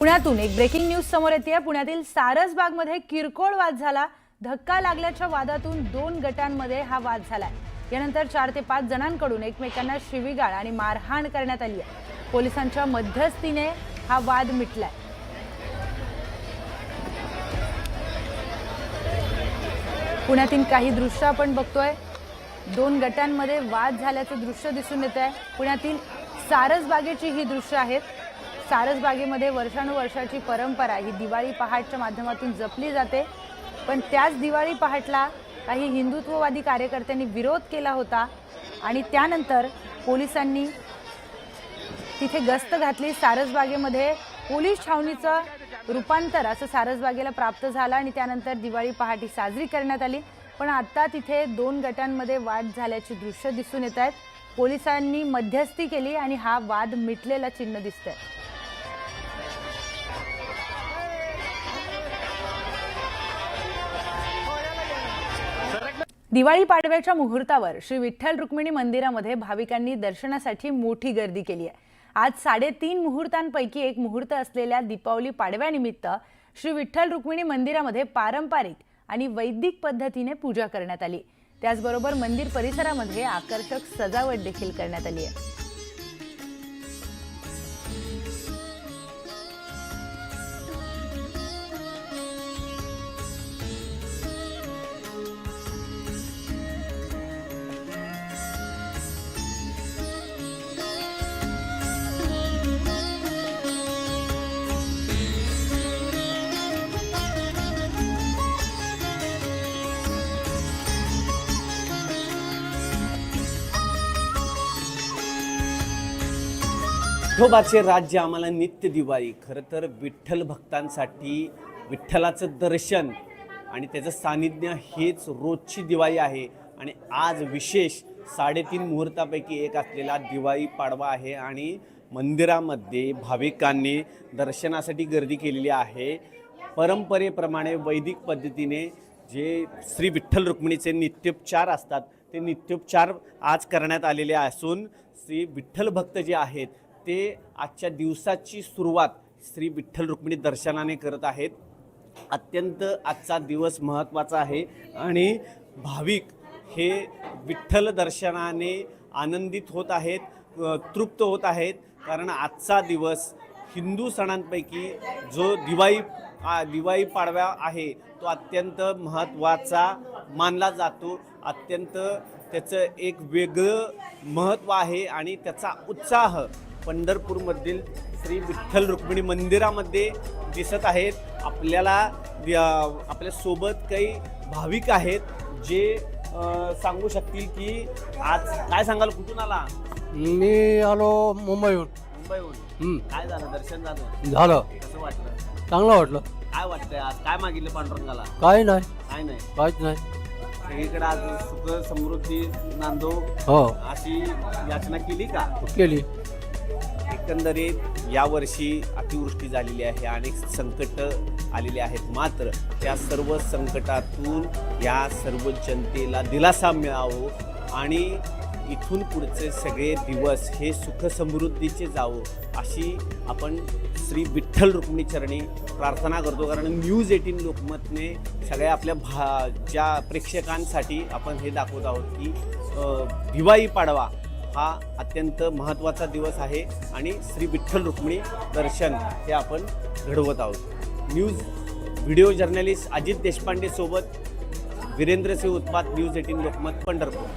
पुण्यातून एक breaking news समोर येते। पुण्यातील सारसबागमध्ये किरकोळ वाद झाला। धक्का लागल्याच्या वादातून दोन गटांमध्ये हा वाद झालाय। यानंतर 4 ते 5 जणांकडून एकमेकांना शिवीगाळ आणि मारहाण करण्यात आली आहे। पोलिसांच्या मध्यस्थीने हा वाद मिटलाय। पुण्यातील काही दृश्य आपण बघतोय। दोन गटांमध्ये वाद झाल्याचं दृश्य दिसून येत आहे। पुण्यातील सारसबागेची ही दृश्य आहेत। सारसबागेमध्ये वर्षानुवर्षाची परंपरा ही दिवाळी पहाटच्या माध्यमातून जपली जाते। पण त्याच दिवाळी पहाटला काही हिंदुत्ववादी कार्यकर्त्यांनी विरोध केला होता आणि त्यानंतर पोलिसांनी तिथे गस्त घातली। सारसबागेमध्ये पोलीस छावणीचं रूपांतर असं सारसबागेला प्राप्त झालं आणि त्यानंतर दिवाळी पहाट साजरी करण्यात आली। पण आता तिथे दोन गटांमध्ये वाद झाल्याची दृश्य दिसून येत आहेत। पोलिसांनी मध्यस्थी केली आणि हा वाद मिटलेला चिन्ह दिसतंय। दिवाळी पाडव्याच्या मुहूर्तावर श्री विठ्ठल रुक्मिणी मंदिरामध्ये भाविकांनी दर्शनासाठी मोठी गर्दी केली आहे। आज 3.5 मुहूर्तांपैकी एक मुहूर्त असलेल्या दीपावली पाडव्यानिमित्त श्री विठ्ठल रुक्मिणी मंदिरामध्ये पारंपरिक आणि वैदिक पद्धतीने पूजा करण्यात आली। त्याचबरोबर मंदिर परिसरामध्ये आकर्षक सजावट देखील करण्यात आली आहे। विठोबाचे राज्य आम्हाला नित्य दिवाळी। खरं तर विठ्ठल भक्तांसाठी विठ्ठलाचं दर्शन आणि त्याचं सानिध्य हेच रोजची दिवाळी आहे। आणि आज विशेष 3.5 मुहूर्तापैकी एक असलेला दिवाळी पाडवा आहे आणि मंदिरामध्ये भाविकांनी दर्शनासाठी गर्दी केलेली आहे। परंपरेप्रमाणे वैदिक पद्धतीने जे श्री विठ्ठल रुक्मिणीचे नित्योपचार असतात ते नित्योपचार आज करण्यात आलेले असून श्री विठ्ठल भक्त जे आहेत ते आजच्या दिवसाची सुरुवात श्री विठ्ठल रुक्मिणी दर्शनाने करत आहेत। अत्यंत आजचा दिवस महत्त्वाचा आहे आणि भाविक हे विठ्ठल दर्शनाने आनंदित होत आहेत, तृप्त होत आहेत। कारण आजचा दिवस हिंदू सणांपैकी जो दिवाळी पाडवा आहे तो अत्यंत महत्त्वाचा मानला जातो। अत्यंत त्याचं एक वेगळं महत्त्व आहे आणि त्याचा उत्साह पंढरपूरमधील श्री विठ्ठल रुक्मिणी मंदिरामध्ये दिसत आहेत। आपल्यासोबत काही भाविक आहेत जे सांगू शकतील की आज काय सांगाल, कुठून आला? मी आलो मुंबईहून। काय झालं, दर्शन झालं? कसं वाटलं? चांगलं वाटलं। काय वाटतंय आज, काय मागितलं पांडुरंगाला? काही नाही, काहीच नाही। सगळीकडे आज सुख समृद्धी नांदो हो अशी याचना केली का? केली। एकंदरीत यावर्षी अतिवृष्टी झालेली आहे, अनेक संकट आलेली आहेत। मात्र त्या सर्व संकटातून या सर्व जनतेला दिलासा मिळावं आणि इथून पुढचे सगळे दिवस हे सुख समृद्धीचे जावो अशी आपण श्री विठ्ठल रुक्मिणी चरणी प्रार्थना करतो। कारण न्यूज 18 लोकमतने सगळ्या आपल्या ज्या प्रेक्षकांसाठी आपण हे दाखवत आहोत की दिवाळी पाडवा हा अत्यंत महत्त्वाचा दिवस आहे आणि श्री विठ्ठल रुक्मिणी दर्शन हे आपण घडवत आहोत। व्हिडिओ जर्नलिस्ट अजित देशपांडे सोबत वीरेंद्र सिंह उत्पात, न्यूज 18 लोकमत, पंढरपूर।